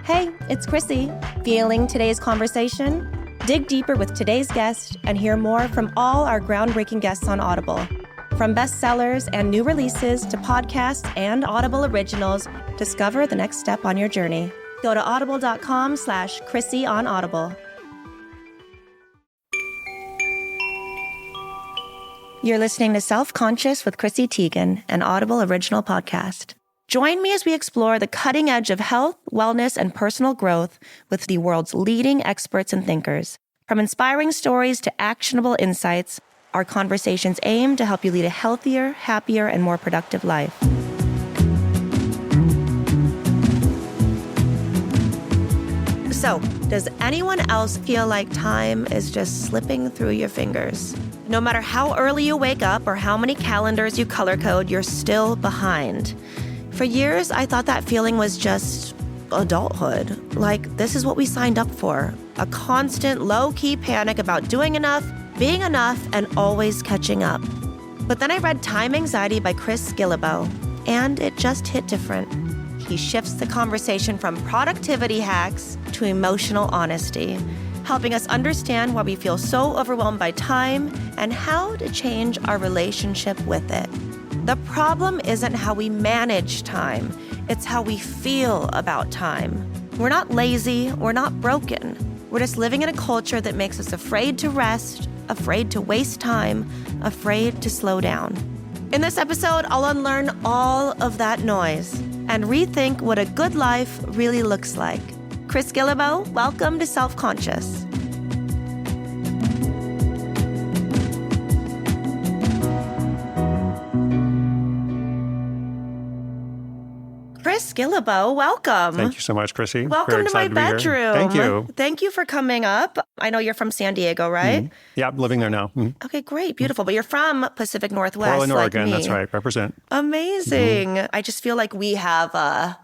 Hey, it's Chrissy. Feeling today's conversation? Dig deeper with today's guest and hear more from all our groundbreaking guests on Audible. From bestsellers and new releases to podcasts and Audible originals, discover the next step on your journey. Go to audible.com/Chrissy on Audible. You're listening to Self-Conscious with Chrissy Teigen, an Audible original podcast. Join me as we explore the cutting edge of health, wellness, and personal growth with the world's leading experts and thinkers. From inspiring stories to actionable insights, our conversations aim to help you lead a healthier, happier, and more productive life. So, does anyone else feel like time is just slipping through your fingers? No matter how early you wake up or how many calendars you color code, you're still behind. For years, I thought that feeling was just adulthood. Like, this is what we signed up for. A constant low-key panic about doing enough, being enough, and always catching up. But then I read Time Anxiety by Chris Guillebeau, and it just hit different. He shifts the conversation from productivity hacks to emotional honesty, helping us understand why we feel so overwhelmed by time and how to change our relationship with it. The problem isn't how we manage time, it's how we feel about time. We're not lazy, we're not broken. We're just living in a culture that makes us afraid to rest, afraid to waste time, afraid to slow down. In this episode, I'll unlearn all of that noise and rethink what a good life really looks like. Chris Guillebeau, welcome to Self-Conscious. Chris Guillebeau, welcome. Thank you so much, Chrissy. Welcome to my bedroom. Thank you. Thank you for coming up. I know you're from San Diego, right? Mm-hmm. Yeah, I'm living there now. Mm-hmm. Okay, great. Beautiful. But you're from Pacific Northwest, Portland, like Oregon. me. That's right. Represent. Amazing. Mm-hmm. I just feel like we have a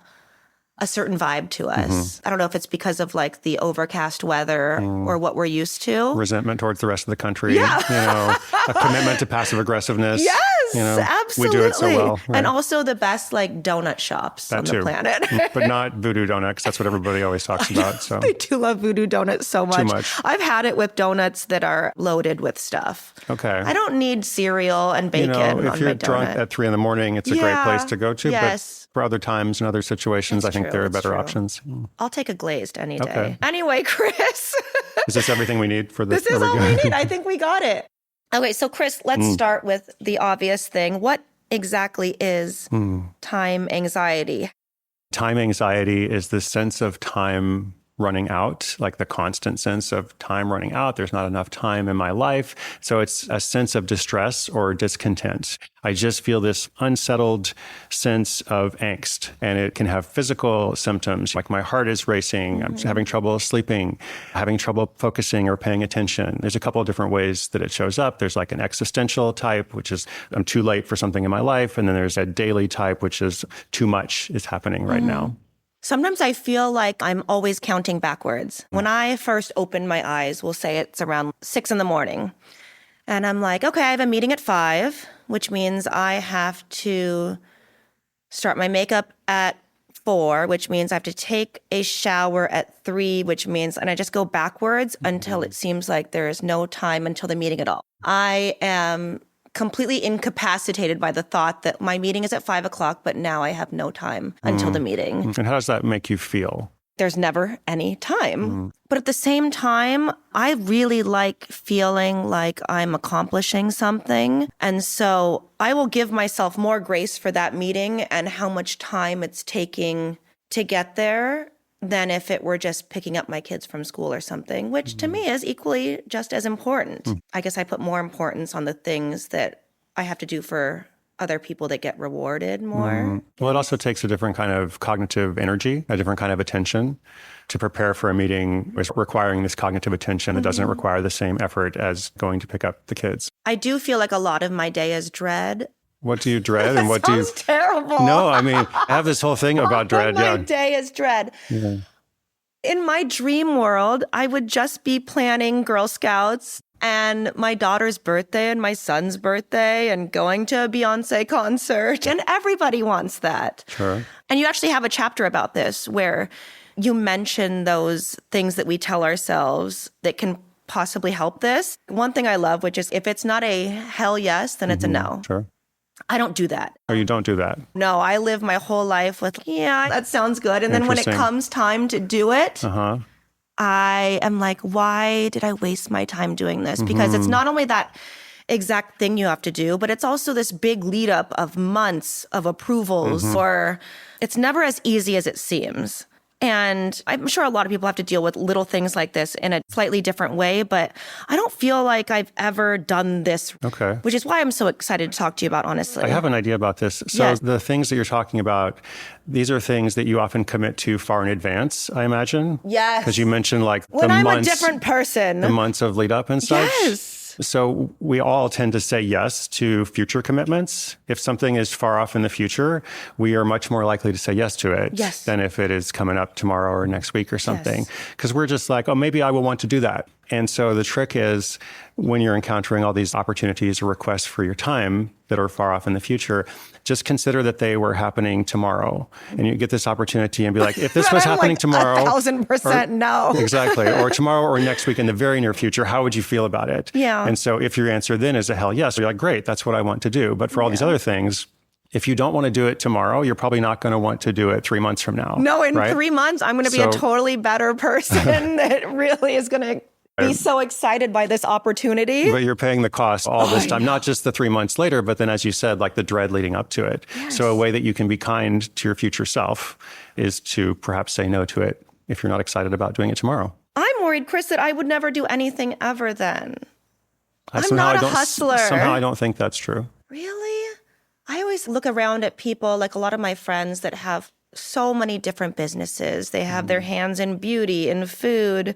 certain vibe to us. Mm-hmm. I don't know if it's because of like the overcast weather or what we're used to. Resentment towards the rest of the country. Yeah. A commitment to passive aggressiveness. Yes, absolutely. We do it so well. Right? And also the best like donut shops on the planet. But not voodoo donuts. That's what everybody always talks about. So I do love voodoo donuts so much. Too much. I've had it with donuts that are loaded with stuff. Okay. I don't need cereal and bacon on my donut. If you're drunk at 3 a.m, it's a great place to go to. Yes. But for other times and other situations, I think there are better options. I'll take a glazed any day. Okay. Anyway, Chris. Is this everything we need for this? This is all we need. I think we got it. Okay, so Chris, let's start with the obvious thing. What exactly is time anxiety? Time anxiety is the sense of time running out, like the constant sense of time running out. There's not enough time in my life. So it's a sense of distress or discontent. I just feel this unsettled sense of angst, and it can have physical symptoms like my heart is racing, I'm having trouble sleeping, having trouble focusing or paying attention. There's a couple of different ways that it shows up. There's like an existential type, which is I'm too late for something in my life. And then there's a daily type, which is too much is happening right now. Sometimes I feel like I'm always counting backwards. When I first open my eyes, we'll say it's around 6 a.m. And I'm like, okay, I have a meeting at 5, which means I have to start my makeup at 4, which means I have to take a shower at 3, which means, and I just go backwards until it seems like there is no time until the meeting at all. I am completely incapacitated by the thought that my meeting is at 5 o'clock, but now I have no time until the meeting. And how does that make you feel? There's never any time. But at the same time, I really like feeling like I'm accomplishing something. And so I will give myself more grace for that meeting and how much time it's taking to get there than if it were just picking up my kids from school or something, which to me is equally just as important. I guess I put more importance on the things that I have to do for other people that get rewarded more. Well, it also takes a different kind of cognitive energy, a different kind of attention. To prepare for a meeting is requiring this cognitive attention. It doesn't require the same effort as going to pick up the kids. I do feel like a lot of my day is dread. What do you dread and what do you... Sounds terrible. No, I mean, I have this whole thing about dread. My day is dread. Yeah. In my dream world, I would just be planning Girl Scouts and my daughter's birthday and my son's birthday and going to a Beyonce concert. And everybody wants that. Sure. And you actually have a chapter about this where you mention those things that we tell ourselves that can possibly help this. One thing I love, which is if it's not a hell yes, then it's a no. Sure. I don't do that. Or you don't do that. No, I live my whole life with, yeah, that sounds good. And then when it comes time to do it, I am like, why did I waste my time doing this? Because it's not only that exact thing you have to do, but it's also this big lead up of months of approvals, or it's never as easy as it seems. And I'm sure a lot of people have to deal with little things like this in a slightly different way, but I don't feel like I've ever done this, which is why I'm so excited to talk to you about, honestly. I have an idea about this. So the things that you're talking about, these are things that you often commit to far in advance, I imagine? Yes. Because you mentioned like when I'm a different person. The months of lead up and such. Yes. So we all tend to say yes to future commitments. If something is far off in the future, we are much more likely to say yes to it than if it is coming up tomorrow or next week or something. Because we're just like, oh, maybe I will want to do that. And so the trick is when you're encountering all these opportunities or requests for your time that are far off in the future, just consider that they were happening tomorrow. And you get this opportunity and be like, if this was happening like tomorrow. 1,000% no. Exactly. Or tomorrow or next week in the very near future, how would you feel about it? Yeah. And so if your answer then is a hell yes, you're like, great, that's what I want to do. But for all these other things, if you don't want to do it tomorrow, you're probably not going to want to do it 3 months from now. No, in 3 months, I'm going to be a totally better person that really is going to be so excited by this opportunity. But you're paying the cost all this time, not just the 3 months later, but then, as you said, like the dread leading up to it. Yes. So a way that you can be kind to your future self is to perhaps say no to it if you're not excited about doing it tomorrow. I'm worried, Chris, that I would never do anything ever then. I'm not a hustler. Somehow I don't think that's true. Really? I always look around at people, like a lot of my friends that have so many different businesses. They have their hands in beauty, in food.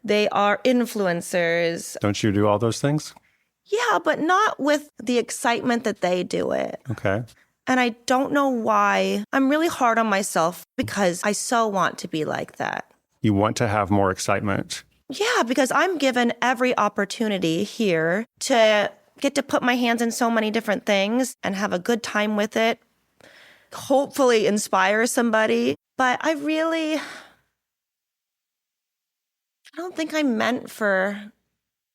They are influencers. Don't you do all those things? Yeah, but not with the excitement that they do it. Okay. And I don't know why. I'm really hard on myself because I so want to be like that. You want to have more excitement. Yeah, because I'm given every opportunity here to get to put my hands in so many different things and have a good time with it. Hopefully inspire somebody. But I don't think I'm meant for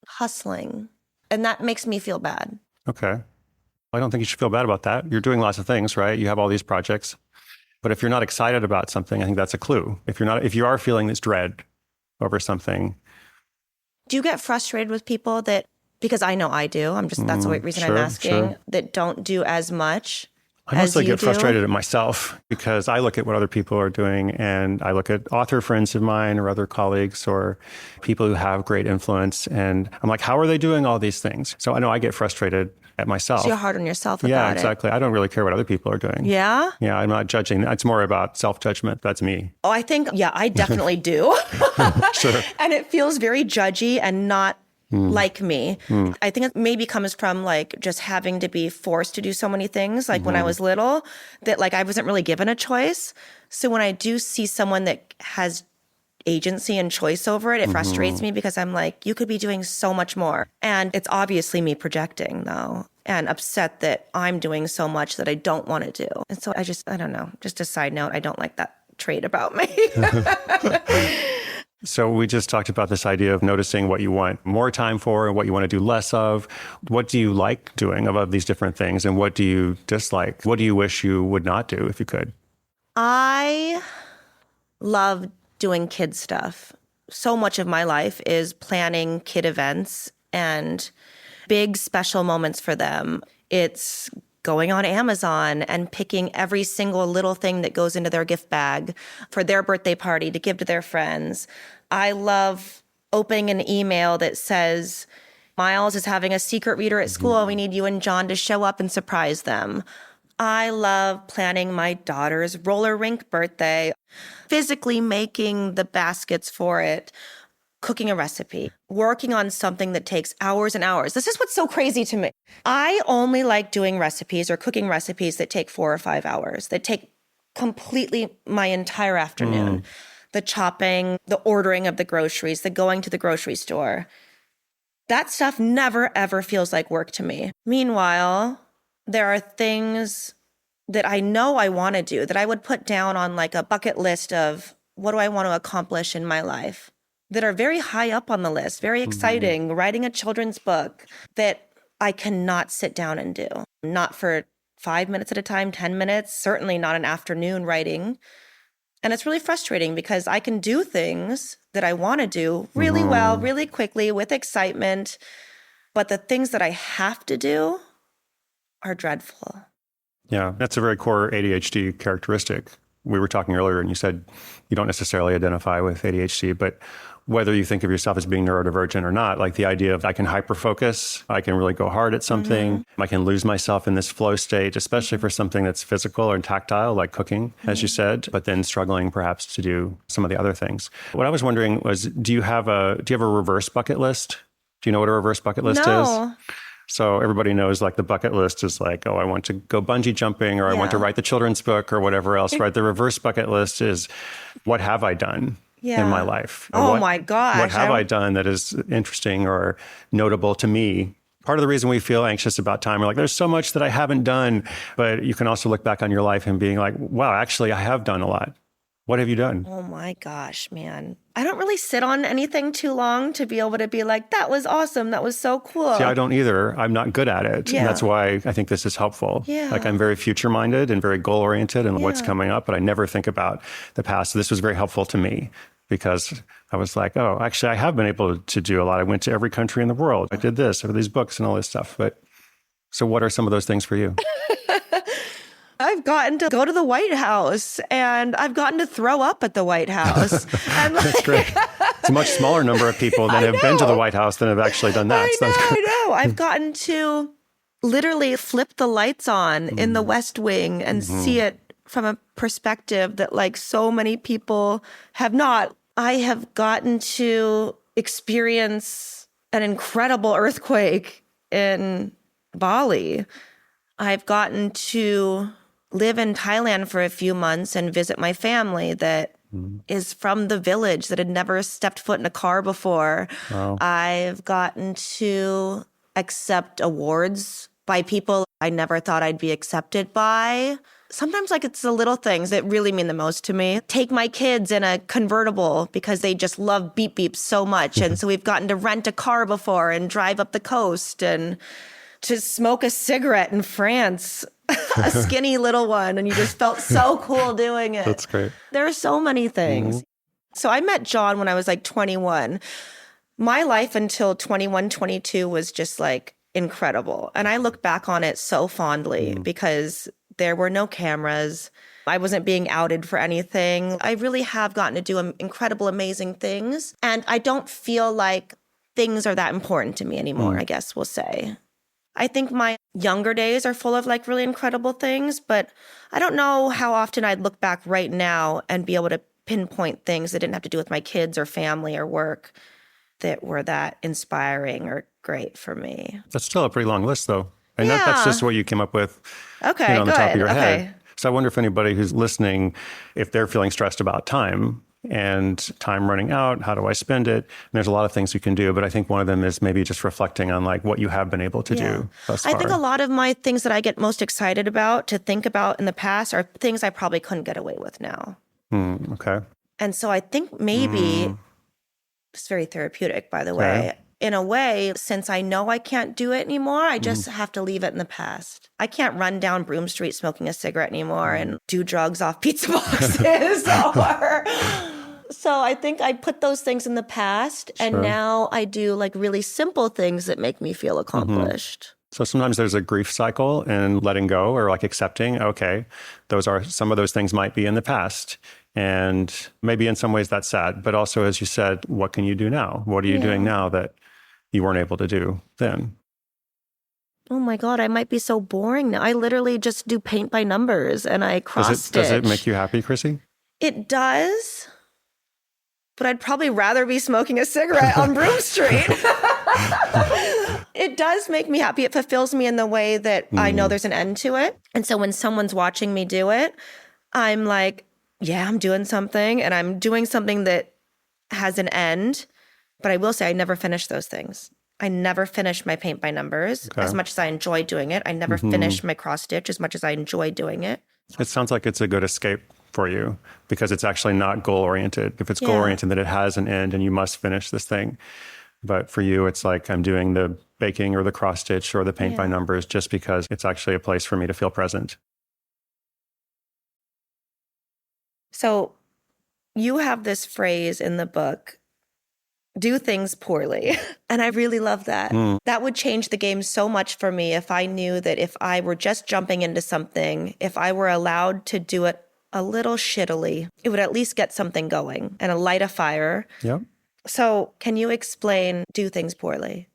hustling. And that makes me feel bad. Okay. I don't think you should feel bad about that. You're doing lots of things, right? You have all these projects. But if you're not excited about something, I think that's a clue. If you are feeling this dread over something. Do you get frustrated with people that, because I know I do, that's the reason I'm asking, that don't do as much? I mostly get frustrated at myself because I look at what other people are doing and I look at author friends of mine or other colleagues or people who have great influence. And I'm like, how are they doing all these things? So I know I get frustrated at myself. So you're hard on yourself about it. Yeah, exactly. I don't really care what other people are doing. Yeah? Yeah, I'm not judging. It's more about self-judgment. That's me. Oh, I think, I definitely do. Sure. And it feels very judgy and not like me. I think it maybe comes from like just having to be forced to do so many things. Like when I was little, that like I wasn't really given a choice. So when I do see someone that has agency and choice over it, it frustrates me because I'm like, you could be doing so much more. And it's obviously me projecting though, and upset that I'm doing so much that I don't want to do. And so I don't know, just a side note, I don't like that trait about me. So we just talked about this idea of noticing what you want more time for and what you want to do less of. What do you like doing of these different things? And what do you dislike? What do you wish you would not do if you could? I love doing kid stuff. So much of my life is planning kid events and big special moments for them. It's going on Amazon and picking every single little thing that goes into their gift bag for their birthday party to give to their friends. I love opening an email that says, Miles is having a secret reader at school. We need you and John to show up and surprise them. I love planning my daughter's roller rink birthday, physically making the baskets for it, cooking a recipe, working on something that takes hours and hours. This is what's so crazy to me. I only like doing recipes or cooking recipes that take 4 or 5 hours, that take completely my entire afternoon. The chopping, the ordering of the groceries, the going to the grocery store. That stuff never, ever feels like work to me. Meanwhile, there are things that I know I want to do, that I would put down on like a bucket list of what do I want to accomplish in my life, that are very high up on the list, very exciting, writing a children's book that I cannot sit down and do. Not for 5 minutes at a time, 10 minutes, certainly not an afternoon writing. And it's really frustrating because I can do things that I want to do really well, really quickly, with excitement. But the things that I have to do are dreadful. Yeah, that's a very core ADHD characteristic. We were talking earlier and you said you don't necessarily identify with ADHD, but whether you think of yourself as being neurodivergent or not, like the idea of I can hyperfocus, I can really go hard at something, I can lose myself in this flow state, especially for something that's physical or tactile, like cooking, as you said, but then struggling perhaps to do some of the other things. What I was wondering was, do you have a reverse bucket list? Do you know what a reverse bucket list is? So everybody knows like the bucket list is like, oh, I want to go bungee jumping, or I want to write the children's book or whatever else, right? The reverse bucket list is, what have I done in my life? My gosh. What have I done that is interesting or notable to me? Part of the reason we feel anxious about time, we're like, there's so much that I haven't done, but you can also look back on your life and being like, wow, actually I have done a lot. What have you done? Oh my gosh, man. I don't really sit on anything too long to be able to be like, that was awesome. That was so cool. See, I don't either. I'm not good at it. Yeah. And that's why I think this is helpful. Yeah. Like I'm very future minded and very goal oriented and what's coming up, but I never think about the past. So this was very helpful to me because I was like, oh, actually I have been able to do a lot. I went to every country in the world. I did this, I read these books and all this stuff. But so what are some of those things for you? I've gotten to go to the White House and I've gotten to throw up at the White House. And That's great. It's a much smaller number of people that have been to the White House than have actually done that. I know. I've gotten to literally flip the lights on in the West Wing and see it from a perspective that like so many people have not. I have gotten to experience an incredible earthquake in Bali. I've gotten to live in Thailand for a few months and visit my family that is from the village that had never stepped foot in a car before. Wow. I've gotten to accept awards by people I never thought I'd be accepted by. Sometimes like it's the little things that really mean the most to me. Take my kids in a convertible because they just love beep beeps so much. And so we've gotten to rent a car before and drive up the coast and to smoke a cigarette in France, a skinny little one, and you just felt so cool doing it. That's great. There are so many things. So I met John when I was like 21. My life until 21, 22 was just like incredible. And I look back on it so fondly because there were no cameras. I wasn't being outed for anything. I really have gotten to do incredible, amazing things. And I don't feel like things are that important to me anymore, I guess we'll say. I think my younger days are full of like really incredible things, but I don't know how often I'd look back right now and be able to pinpoint things that didn't have to do with my kids or family or work that were that inspiring or great for me. That's still a pretty long list though. And that's just what you came up with on the top of your head. So I wonder if anybody who's listening, if they're feeling stressed about time and time running out, how do I spend it? And there's a lot of things you can do, but I think one of them is maybe just reflecting on like what you have been able to do thus far. I think a lot of my things that I get most excited about to think about in the past are things I probably couldn't get away with now. Okay. And so I think maybe it's very therapeutic, by the way. In a way, since I know I can't do it anymore, I just have to leave it in the past. I can't run down Broome Street smoking a cigarette anymore and do drugs off pizza boxes. So I think I put those things in the past, and now I do like really simple things that make me feel accomplished. So sometimes there's a grief cycle and letting go or like accepting, okay, some of those things might be in the past. And maybe in some ways that's sad, but also, as you said, what can you do now? What are you doing now that you weren't able to do then? Oh my God, I might be so boring now. I literally just do paint by numbers and I cross-stitch. Does it make you happy, Chrissy? It does, but I'd probably rather be smoking a cigarette on Broome Street. It does make me happy. It fulfills me in the way that I know there's an end to it. And so when someone's watching me do it, I'm like, yeah, I'm doing something, and I'm doing something that has an end. But I will say I never finish those things. I never finished my paint by numbers as much as I enjoy doing it. I never finished my cross stitch as much as I enjoy doing it. It sounds like it's a good escape for you because it's actually not goal-oriented. If it's goal-oriented, then it has an end and you must finish this thing. But for you, it's like I'm doing the baking or the cross stitch or the paint by numbers just because it's actually a place for me to feel present. So you have this phrase in the book, do things poorly. And I really love that. That would change the game so much for me if I knew that if I were just jumping into something, if I were allowed to do it a little shittily, it would at least get something going and light a fire. Yep. So can you explain do things poorly?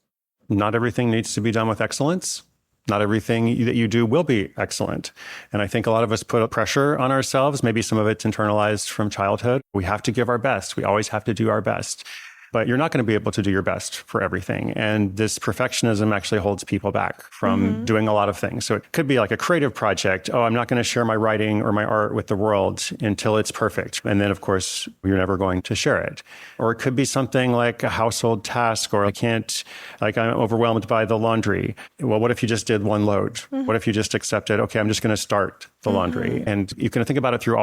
Not everything needs to be done with excellence. Not everything that you do will be excellent. And I think a lot of us put a pressure on ourselves. Maybe some of it's internalized from childhood. We have to give our best. We always have to do our best. But you're not going to be able to do your best for everything. And this perfectionism actually holds people back from doing a lot of things. So it could be like a creative project. Oh, I'm not going to share my writing or my art with the world until it's perfect. And then, of course, you're never going to share it. Or it could be something like a household task, or I'm overwhelmed by the laundry. Well, what if you just did one load? What if you just accepted, okay, I'm just going to start the laundry? And you can think about it through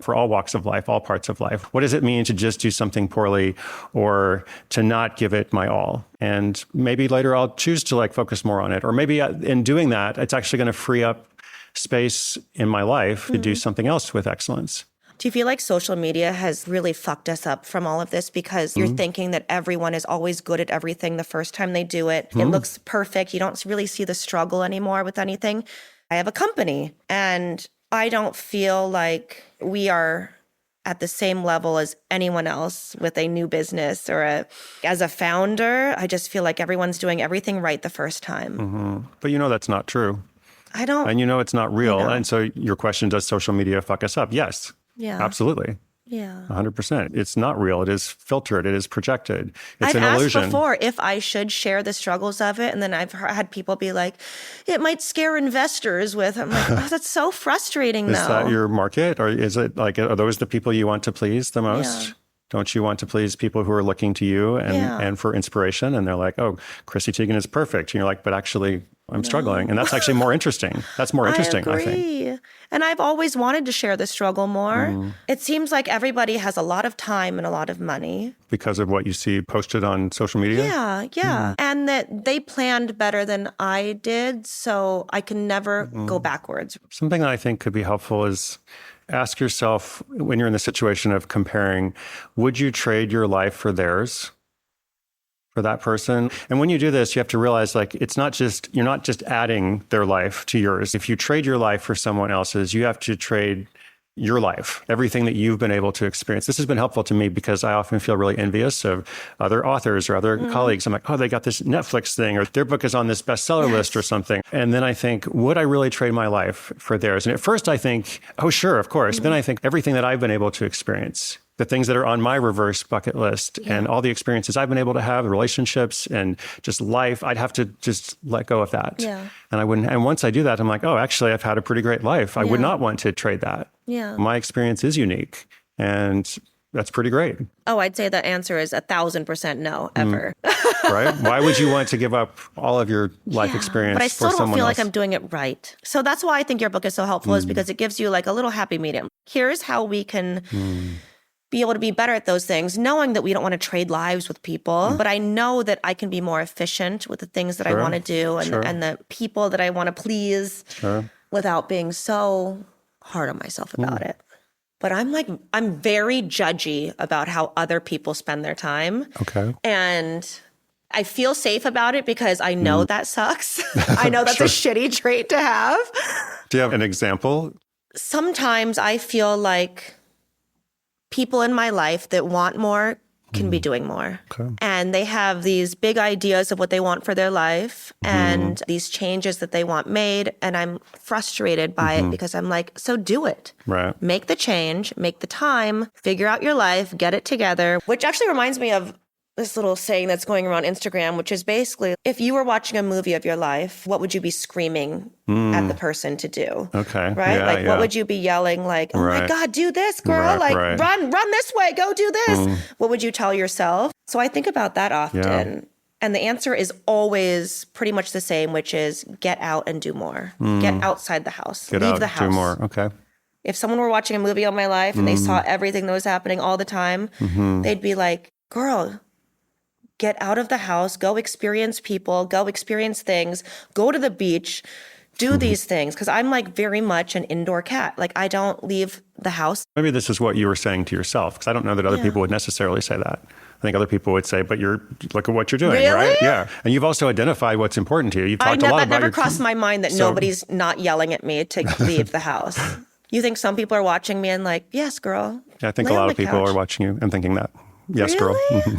for all walks of life, all parts of life. What does it mean to just do something poorly or to not give it my all? And maybe later I'll choose to focus more on it. Or maybe in doing that, it's actually going to free up space in my life to do something else with excellence. Do you feel like social media has really fucked us up from all of this because you're thinking that everyone is always good at everything the first time they do it? It looks perfect. You don't really see the struggle anymore with anything. I have a company and I don't feel like we are at the same level as anyone else with a new business or as a founder. I just feel like everyone's doing everything right the first time. But that's not true. I don't. And it's not real. And so your question, does social media fuck us up? Yes. Yeah. Absolutely. Yeah. 100%. It's not real. It is filtered. It is projected. It's I've an illusion. asked before if I should share the struggles of it. And then I've had people be like, it might scare investors with. I'm like, oh, that's so frustrating Is that your market? Or is it are those the people you want to please the most? Yeah. Don't you want to please people who are looking to you and for inspiration? And they're like, oh, Chrissy Teigen is perfect. And you're like, but actually, I'm struggling. And that's actually more interesting. That's more interesting, I think. And I've always wanted to share the struggle more. It seems like everybody has a lot of time and a lot of money. Because of what you see posted on social media? Yeah. And that they planned better than I did. So I can never go backwards. Something that I think could be helpful is ask yourself, when you're in the situation of comparing, would you trade your life for theirs? For that person. And when you do this, you have to realize you're not just adding their life to yours. If you trade your life for someone else's, you have to trade your life, everything that you've been able to experience. This has been helpful to me because I often feel really envious of other authors or other colleagues. I'm like, oh, they got this Netflix thing or their book is on this bestseller list or something. And then I think, would I really trade my life for theirs? And at first I think, oh, sure, of course. Then I think everything that I've been able to experience, the things that are on my reverse bucket list and all the experiences I've been able to have, relationships and just life, I'd have to just let go of that. Yeah. And I wouldn't. And once I do that, I'm like, oh, actually, I've had a pretty great life. I would not want to trade that. Yeah. My experience is unique. And that's pretty great. Oh, I'd say the answer is 1,000% no, ever. Right? Why would you want to give up all of your life experience but I for still someone don't feel else? like I'm doing it right. So that's why I think your book is so helpful is because it gives you a little happy medium. Here's how we can be able to be better at those things, knowing that we don't want to trade lives with people. But I know that I can be more efficient with the things that I want to do and the people that I want to please without being so hard on myself about it. But I'm very judgy about how other people spend their time. Okay. And I feel safe about it because I know that sucks. I know that's a shitty trait to have. Do you have an example? Sometimes I feel like people in my life that want more can be doing more. Okay. And they have these big ideas of what they want for their life and these changes that they want made. And I'm frustrated by it because I'm like, so do it. Right. Make the change, make the time, figure out your life, get it together. Which actually reminds me of this little saying that's going around Instagram, which is basically, if you were watching a movie of your life, what would you be screaming at the person to do? Okay. Right? Yeah, what would you be yelling? Like, oh my God, do this, girl. Right. Run this way, go do this. What would you tell yourself? So I think about that often. And the answer is always pretty much the same, which is get out and do more. Get outside the house. Leave the house. Do more. Okay. If someone were watching a movie on my life and they saw everything that was happening all the time, they'd be like, girl, get out of the house, go experience people, go experience things, go to the beach, do these things. Because I'm like very much an indoor cat. Like I don't leave the house. Maybe this is what you were saying to yourself, because I don't know that other people would necessarily say that. I think other people would say, but look at what you're doing, Really? right? Yeah. And you've also identified what's important to you. You've talked a lot That about never crossed my mind that nobody's not yelling at me to leave the house. You think some people are watching me and like, yes, girl. Yeah, I think a lay lot on of the people couch. are watching you and thinking that. Yes, girl. Really?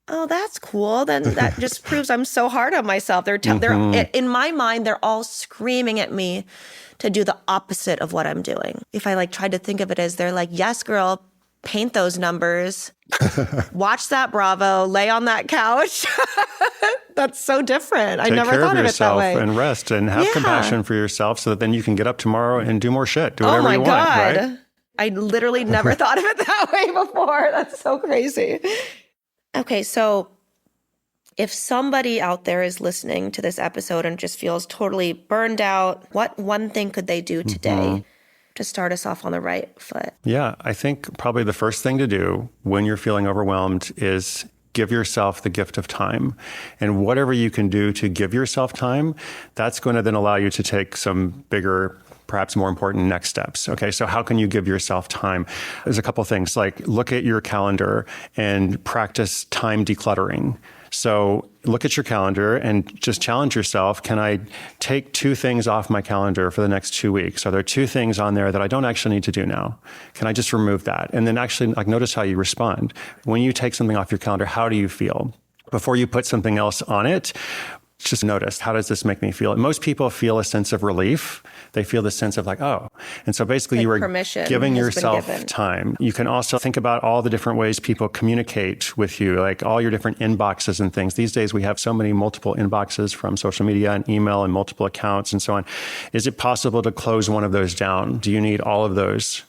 Oh, that's cool. Then that just proves I'm so hard on myself. They're in my mind, they're all screaming at me to do the opposite of what I'm doing. If I like tried to think of it as they're like, yes, girl, paint those numbers, watch that Bravo, lay on that couch. That's so different. I never thought of it that way. Take care of yourself and rest and have compassion for yourself so that then you can get up tomorrow and do more shit. Do whatever you want, right? I literally never thought of it that way before. That's so crazy. Okay, so if somebody out there is listening to this episode and just feels totally burned out, what one thing could they do today to start us off on the right foot? Yeah, I think probably the first thing to do when you're feeling overwhelmed is give yourself the gift of time. And whatever you can do to give yourself time, that's going to then allow you to take some bigger, perhaps more important next steps. Okay, so how can you give yourself time? There's a couple things, like look at your calendar and practice time decluttering. So look at your calendar and just challenge yourself. Can I take 2 things off my calendar for the next 2 weeks? Are there 2 things on there that I don't actually need to do now? Can I just remove that? And then actually notice how you respond. When you take something off your calendar, how do you feel? Before you put something else on it, just notice, how does this make me feel? Most people feel a sense of relief. They feel this sense of like, oh. And so basically you are giving yourself time. You can also think about all the different ways people communicate with you, like all your different inboxes and things. These days we have so many multiple inboxes from social media and email and multiple accounts and so on. Is it possible to close one of those down? Do you need all of those?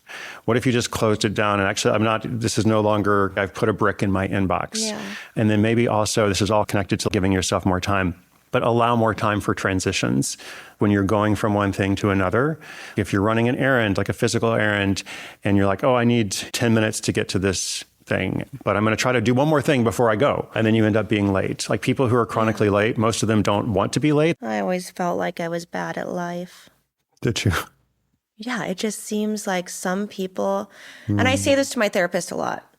What if you just closed it down and actually this is no longer, I've put a brick in my inbox. Yeah. And then maybe also this is all connected to giving yourself more time. But allow more time for transitions when you're going from one thing to another. If you're running an errand, like a physical errand, and you're like, oh, I need 10 minutes to get to this thing, but I'm going to try to do one more thing before I go. And then you end up being late. Like people who are chronically late, most of them don't want to be late. I always felt like I was bad at life. Did you? Yeah, it just seems like some people, and I say this to my therapist a lot,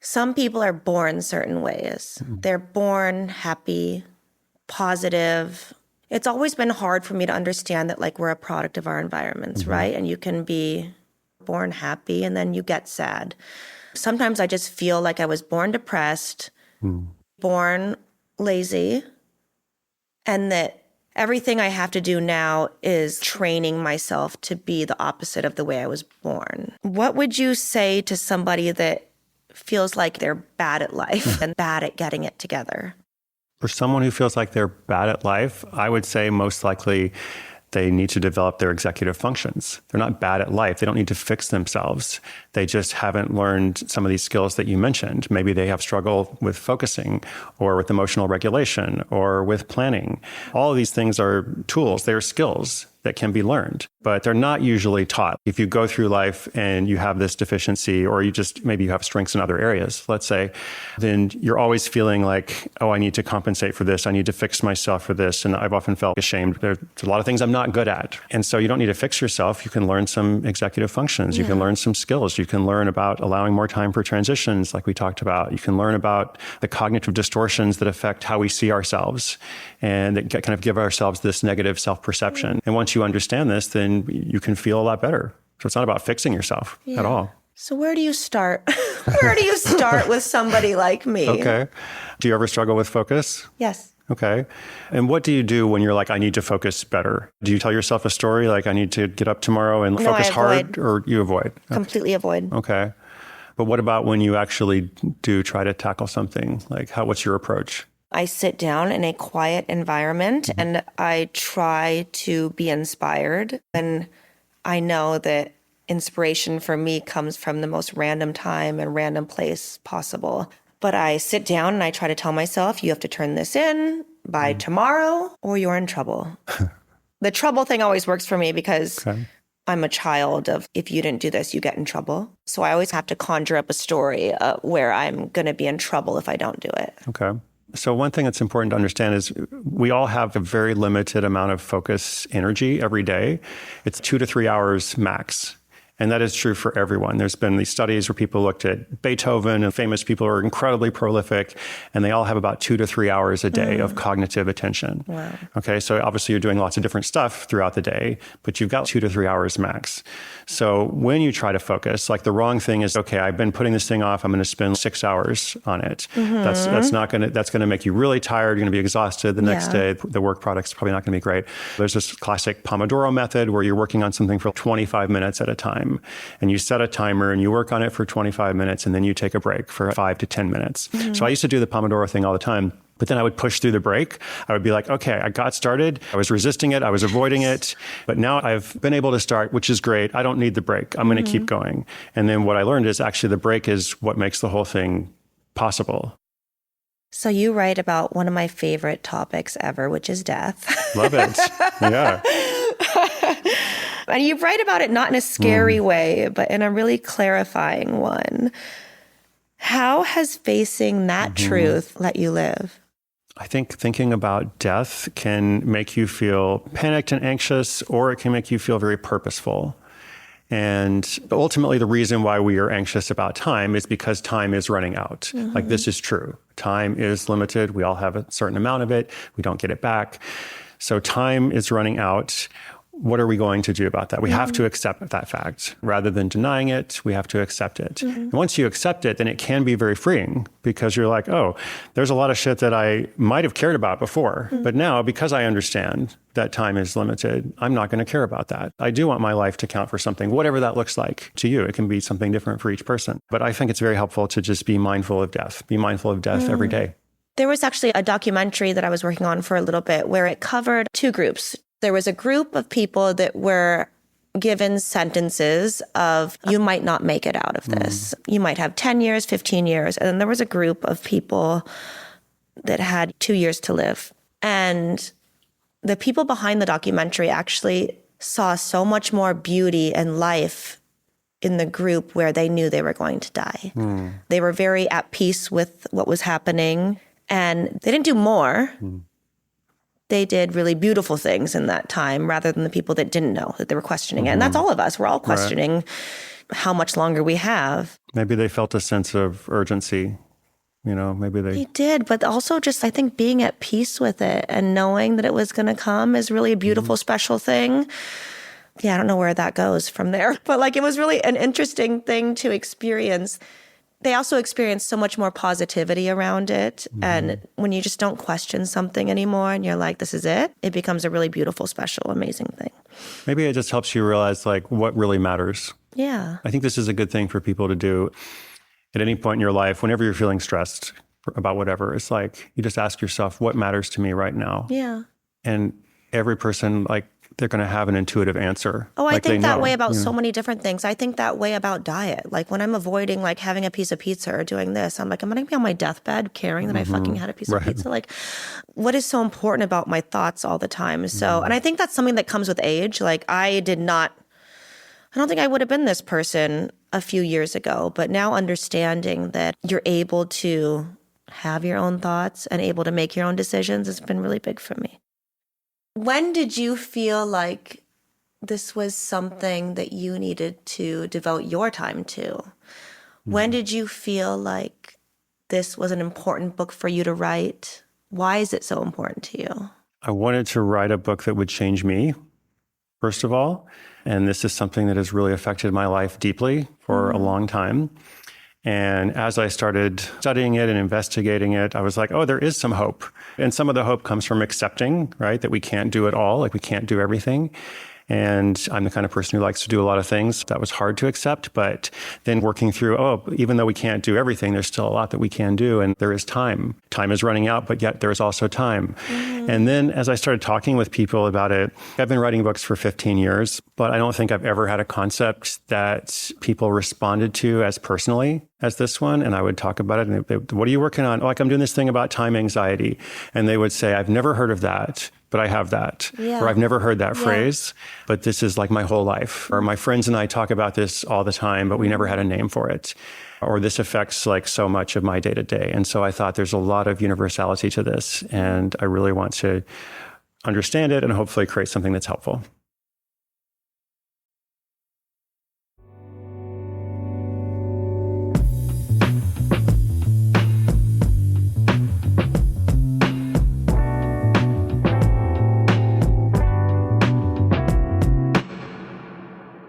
some people are born certain ways. They're born happy, positive. It's always been hard for me to understand that like we're a product of our environments, right? And you can be born happy and then you get sad. Sometimes I just feel like I was born depressed, born lazy, and that everything I have to do now is training myself to be the opposite of the way I was born. What would you say to somebody that feels like they're bad at life and bad at getting it together? For someone who feels like they're bad at life, I would say most likely they need to develop their executive functions. They're not bad at life. They don't need to fix themselves. They just haven't learned some of these skills that you mentioned. Maybe they have struggled with focusing or with emotional regulation or with planning. All of these things are tools. They're skills that can be learned, but they're not usually taught. If you go through life and you have this deficiency, or maybe you have strengths in other areas, let's say, then you're always feeling like, oh, I need to compensate for this. I need to fix myself for this. And I've often felt ashamed. There's a lot of things I'm not good at. And so you don't need to fix yourself. You can learn some executive functions. You can learn some skills. You can learn about allowing more time for transitions, like we talked about. You can learn about the cognitive distortions that affect how we see ourselves and that kind of give ourselves this negative self-perception. And once you understand this, then you can feel a lot better. So it's not about fixing yourself at all. So where do you start? Where do you start with somebody like me? Okay. Do you ever struggle with focus? Yes. Okay. And what do you do when you're like, I need to focus better? Do you tell yourself a story like, I need to get up tomorrow and focus hard, or you avoid? Completely avoid. Okay. But what about when you actually do try to tackle something? Like, what's your approach? I sit down in a quiet environment and I try to be inspired. And I know that inspiration for me comes from the most random time and random place possible. But I sit down and I try to tell myself, you have to turn this in by tomorrow or you're in trouble. The trouble thing always works for me because I'm a child of, if you didn't do this, you get in trouble. So I always have to conjure up a story where I'm going to be in trouble if I don't do it. Okay. So one thing that's important to understand is we all have a very limited amount of focus energy every day. It's 2 to 3 hours max. And that is true for everyone. There's been these studies where people looked at Beethoven and famous people who are incredibly prolific, and they all have about 2 to 3 hours a day of cognitive attention. Wow. Okay, so obviously you're doing lots of different stuff throughout the day, but you've got 2 to 3 hours max. So when you try to focus, like the wrong thing is, okay, I've been putting this thing off, I'm going to spend 6 hours on it. That's going to make you really tired. You're going to be exhausted the next day. The work product's probably not going to be great. There's this classic Pomodoro method where you're working on something for 25 minutes at a time. And you set a timer and you work on it for 25 minutes and then you take a break for 5 to 10 minutes. So I used to do the Pomodoro thing all the time. But then I would push through the break. I would be like, okay, I got started. I was resisting it. I was avoiding it. But now I've been able to start, which is great. I don't need the break. I'm going to keep going. And then what I learned is actually the break is what makes the whole thing possible. So you write about one of my favorite topics ever, which is death. Love it. Yeah. And you write about it not in a scary way, but in a really clarifying one. How has facing that truth let you live? I think thinking about death can make you feel panicked and anxious, or it can make you feel very purposeful. And ultimately, the reason why we are anxious about time is because time is running out. Like, this is true. Time is limited. We all have a certain amount of it. We don't get it back. So time is running out. What are we going to do about that? We have to accept that fact. Rather than denying it, we have to accept it. And once you accept it, then it can be very freeing because you're like, oh, there's a lot of shit that I might have cared about before. But now, because I understand that time is limited, I'm not going to care about that. I do want my life to count for something, whatever that looks like to you. It can be something different for each person. But I think it's very helpful to just be mindful of death. Be mindful of death every day. There was actually a documentary that I was working on for a little bit where it covered two groups. There was a group of people that were given sentences of, you might not make it out of this. You might have 10 years, 15 years. And then there was a group of people that had 2 years to live. And the people behind the documentary actually saw so much more beauty and life in the group where they knew they were going to die. They were very at peace with what was happening. And they didn't do more. They did really beautiful things in that time rather than the people that didn't know, that they were questioning it. And that's all of us. We're all questioning how much longer we have. Maybe they felt a sense of urgency. You know, maybe They did, but also just, I think, being at peace with it and knowing that it was going to come is really a beautiful, special thing. Yeah, I don't know where that goes from there. But like, it was really an interesting thing to experience. They also experience so much more positivity around it. And when you just don't question something anymore and you're like, this is it, it becomes a really beautiful, special, amazing thing. Maybe it just helps you realize like what really matters. Yeah. I think this is a good thing for people to do at any point in your life. Whenever you're feeling stressed about whatever, it's like you just ask yourself, what matters to me right now? Yeah. And every person, like, they're going to have an intuitive answer. Oh, I like think that know, way about so many different things. I think that way about diet. Like when I'm avoiding like having a piece of pizza or doing this, I'm like, I'm going to be on my deathbed caring that I fucking had a piece of pizza. Like, what is so important about my thoughts all the time? So, and I think that's something that comes with age. Like I don't think I would have been this person a few years ago, but now understanding that you're able to have your own thoughts and able to make your own decisions has been really big for me. When did you feel like this was something that you needed to devote your time to? When did you feel like this was an important book for you to write? Why is it so important to you? I wanted to write a book that would change me, first of all. And this is something that has really affected my life deeply for a long time. And as I started studying it and investigating it, I was like, oh, there is some hope. And some of the hope comes from accepting, right, that we can't do it all, like we can't do everything. And I'm the kind of person who likes to do a lot of things. That was hard to accept. But then working through, even though we can't do everything, there's still a lot that we can do. And there is time. Time is running out, but yet there is also time. And then as I started talking with people about it, I've been writing books for 15 years, but I don't think I've ever had a concept that people responded to as personally as this one. And I would talk about it. And what are you working on? I'm doing this thing about time anxiety. And they would say, I've never heard of that, but I have that. Yeah. Or I've never heard that phrase, but this is like my whole life. Or my friends and I talk about this all the time, but we never had a name for it. Or this affects like so much of my day to day. And so I thought there's a lot of universality to this. And I really want to understand it and hopefully create something that's helpful.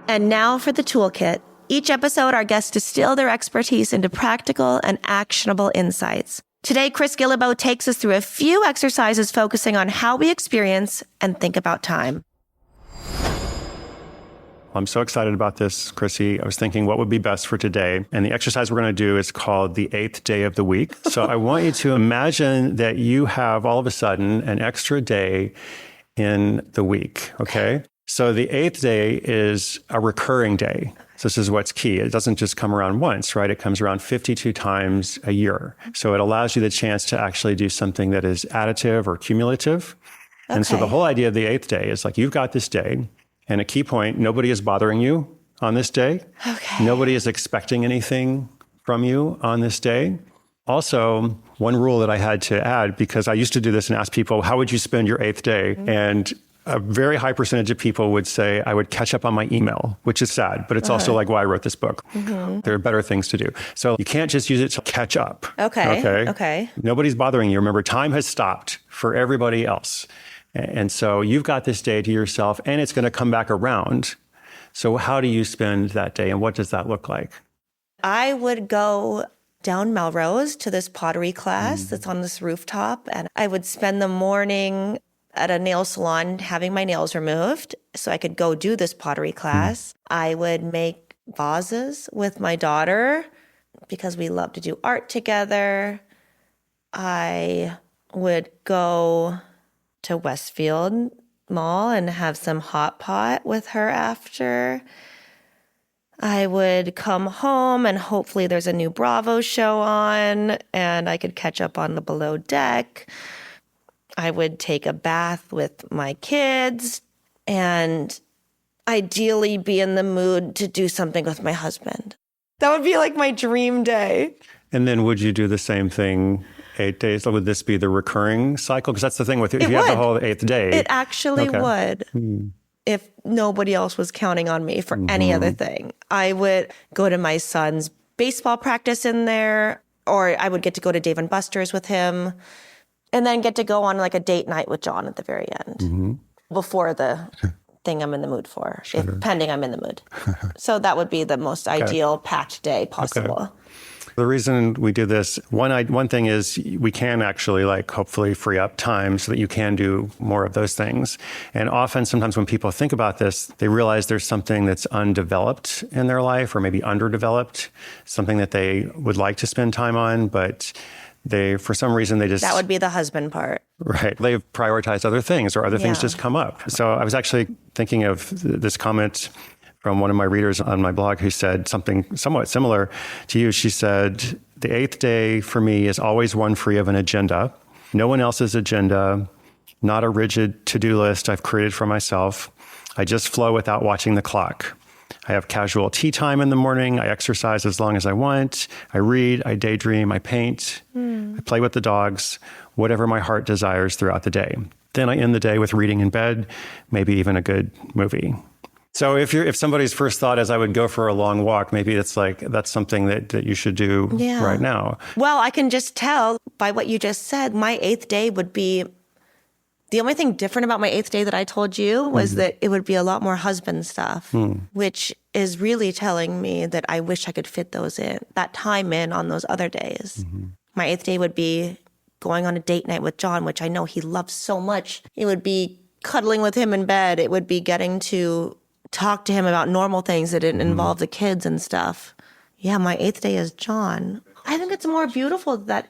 And now for the toolkit. Each episode, our guests distill their expertise into practical and actionable insights. Today, Chris Guillebeau takes us through a few exercises focusing on how we experience and think about time. I'm so excited about this, Chrissy. I was thinking what would be best for today. And the exercise we're going to do is called the 8th day of the week. So I want you to imagine that you have all of a sudden an extra day in the week, okay? So the 8th day is a recurring day. So this is what's key. It doesn't just come around once, right? It comes around 52 times a year. So it allows you the chance to actually do something that is additive or cumulative. Okay. And so the whole idea of the 8th day is like, you've got this day, and a key point, nobody is bothering you on this day. Okay. Nobody is expecting anything from you on this day. Also, one rule that I had to add, because I used to do this and ask people, how would you spend your 8th day? Mm-hmm. And a very high percentage of people would say, I would catch up on my email, which is sad, but it's also like why I wrote this book. Mm-hmm. There are better things to do. So you can't just use it to catch up. Okay. Nobody's bothering you. Remember, time has stopped for everybody else. And so you've got this day to yourself, and it's going to come back around. So how do you spend that day, and what does that look like? I would go down Melrose to this pottery class that's on this rooftop, and I would spend the morning at a nail salon having my nails removed so I could go do this pottery class. I would make vases with my daughter because we love to do art together. I would go to Westfield Mall and have some hot pot with her after. I would come home and hopefully there's a new Bravo show on and I could catch up on the Below Deck. I would take a bath with my kids and ideally be in the mood to do something with my husband. That would be like my dream day. And then would you do the same thing 8 days? Would this be the recurring cycle? Because that's the thing with it. If you have the whole 8th day. It actually would. If nobody else was counting on me for any other thing. I would go to my son's baseball practice in there, or I would get to go to Dave & Buster's with him. And then get to go on like a date night with John at the very end before the thing I'm in the mood for, pending I'm in the mood. So that would be the most ideal packed day possible. Okay. The reason we do this, one thing is we can actually hopefully free up time so that you can do more of those things. And often, sometimes when people think about this, they realize there's something that's undeveloped in their life or maybe underdeveloped, something that they would like to spend time on, but for some reason, that would be the husband part. Right. They've prioritized other things or other things just come up. So I was actually thinking of this comment from one of my readers on my blog who said something somewhat similar to you. She said, the 8th day for me is always one free of an agenda. No one else's agenda, not a rigid to-do list I've created for myself. I just flow without watching the clock. I have casual tea time in the morning. I exercise as long as I want. I read, I daydream, I paint, I play with the dogs, whatever my heart desires throughout the day. Then I end the day with reading in bed, maybe even a good movie. So if somebody's first thought is I would go for a long walk, maybe it's that's something that you should do right now. Well, I can just tell by what you just said, my 8th day would be, the only thing different about my 8th day that I told you was that it would be a lot more husband stuff, which is really telling me that I wish I could fit that time in on those other days. My 8th day would be going on a date night with John, which I know he loves so much. It would be cuddling with him in bed. It would be getting to talk to him about normal things that didn't involve the kids and stuff. Yeah, my 8th day is John. I think it's more beautiful that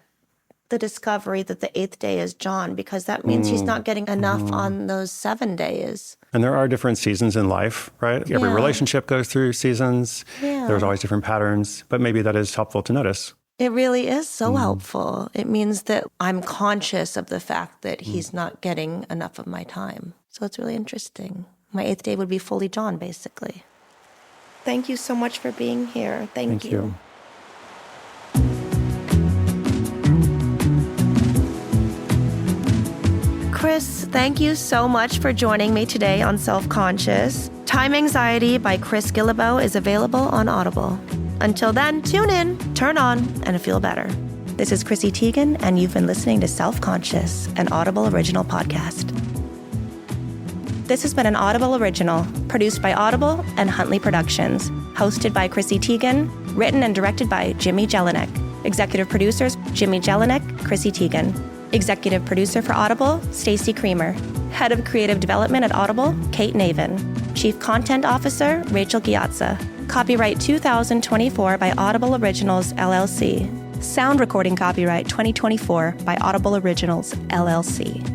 the discovery that the 8th day is John, because that means he's not getting enough on those 7 days. And there are different seasons in life, right? Every relationship goes through seasons. Yeah. There's always different patterns, but maybe that is helpful to notice. It really is so helpful. It means that I'm conscious of the fact that he's not getting enough of my time. So it's really interesting. My 8th day would be fully John, basically. Thank you so much for being here. Thank you. Chris, thank you so much for joining me today on Self-Conscious. Time Anxiety by Chris Guillebeau is available on Audible. Until then, tune in, turn on, and feel better. This is Chrissy Teigen, and you've been listening to Self-Conscious, an Audible original podcast. This has been an Audible original, produced by Audible and Huntley Productions, hosted by Chrissy Teigen, written and directed by Jimmy Jelinek. Executive producers, Jimmy Jelinek, Chrissy Teigen. Executive producer for Audible, Stacey Creamer. Head of Creative Development at Audible, Kate Navin. Chief Content Officer, Rachel Giazza. Copyright 2024 by Audible Originals, LLC. Sound recording copyright 2024 by Audible Originals, LLC.